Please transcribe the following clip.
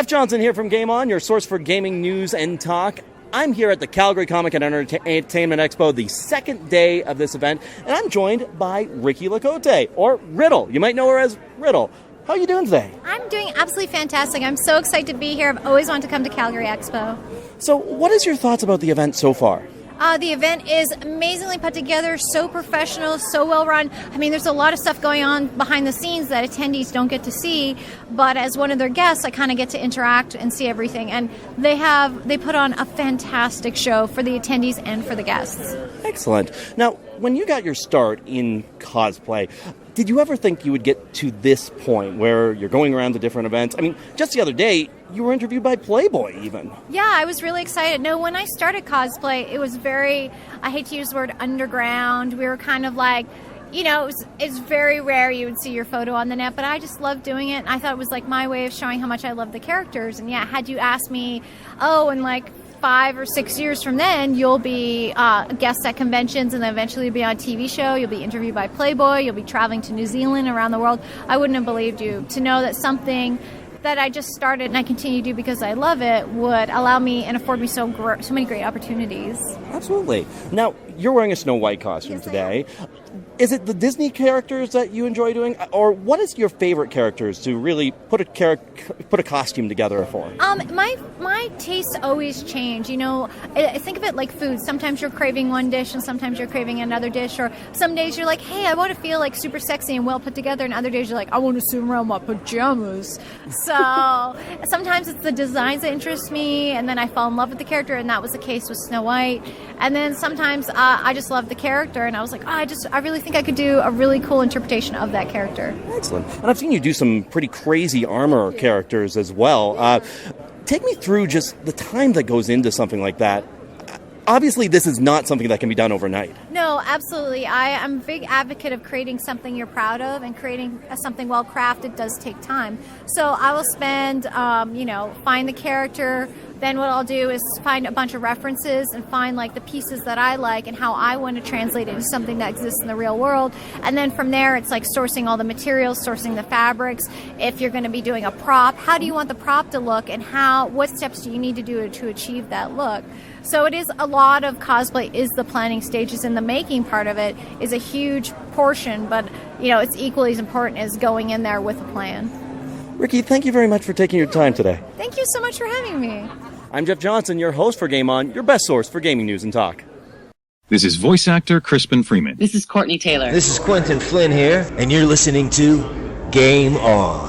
Johnson here from GameOn, your source for gaming news and talk. I'm here at the Calgary Comic and Entertainment Expo, the second day of this event, and I'm joined by Riki Lecotey, or Riddle. You might know her as Riddle. How are you doing today? I'm doing absolutely fantastic. I'm so excited to be here. I've always wanted to come to Calgary Expo. So what is your thoughts about the event so far? The event is amazingly put together, so professional, so well run. I mean, there's a lot of stuff going on behind the scenes that attendees don't get to see, but as one of their guests, I kind of get to interact and see everything. And they put on a fantastic show for the attendees and for the guests. Excellent. Now, when you got your start in cosplay, did you ever think you would get to this point where you're going around to different events? I mean, just the other day, you were interviewed by Playboy even. Yeah, I was really excited. No, when I started cosplay, it was very, I hate to use the word underground. We were kind of like, you know, it's very rare you would see your photo on the net, but I just loved doing it. And I thought it was like my way of showing how much I love the characters. And yeah, had you asked me, in like 5 or 6 years from then, you'll be a guest at conventions and then eventually you'll be on a TV show, you'll be interviewed by Playboy, you'll be traveling to New Zealand, around the world, I wouldn't have believed you. To know that something that I just started and I continue to do because I love it would allow me and afford me so many great opportunities. Absolutely. Now, you're wearing a Snow White costume today. Is it the Disney characters that you enjoy doing, or what is your favorite characters to really put a costume together for? My tastes always change. You know, I think of it like food. Sometimes you're craving one dish, and sometimes you're craving another dish. Or some days you're like, hey, I want to feel like super sexy and well put together, and other days you're like, I want to swim around my pajamas. So sometimes it's the designs that interest me, and then I fall in love with the character, and that was the case with Snow White. And then sometimes I just love the character, and I was like, I really think I could do a really cool interpretation of that character. Excellent. And I've seen you do some pretty crazy armor characters as well. Take me through just the time that goes into something like that. Obviously, this is not something that can be done overnight. No, absolutely. I am a big advocate of creating something you're proud of, and creating something well-crafted does take time. So I will spend, find the character. Then what I'll do is find a bunch of references and find like the pieces that I like and how I want to translate it into something that exists in the real world. And then from there, it's like sourcing all the materials, sourcing the fabrics. If you're going to be doing a prop, how do you want the prop to look, and what steps do you need to do to achieve that look? So it is a lot of cosplay is the planning stages, and the making part of it is a huge portion, but it's equally as important as going in there with a plan. Riki, thank you very much for taking your time today. Thank you so much for having me. I'm Jeff Johnson, your host for GameOn, your best source for gaming news and talk. This is voice actor Crispin Freeman. This is Courtney Taylor. This is Quentin Flynn here, and you're listening to Game On.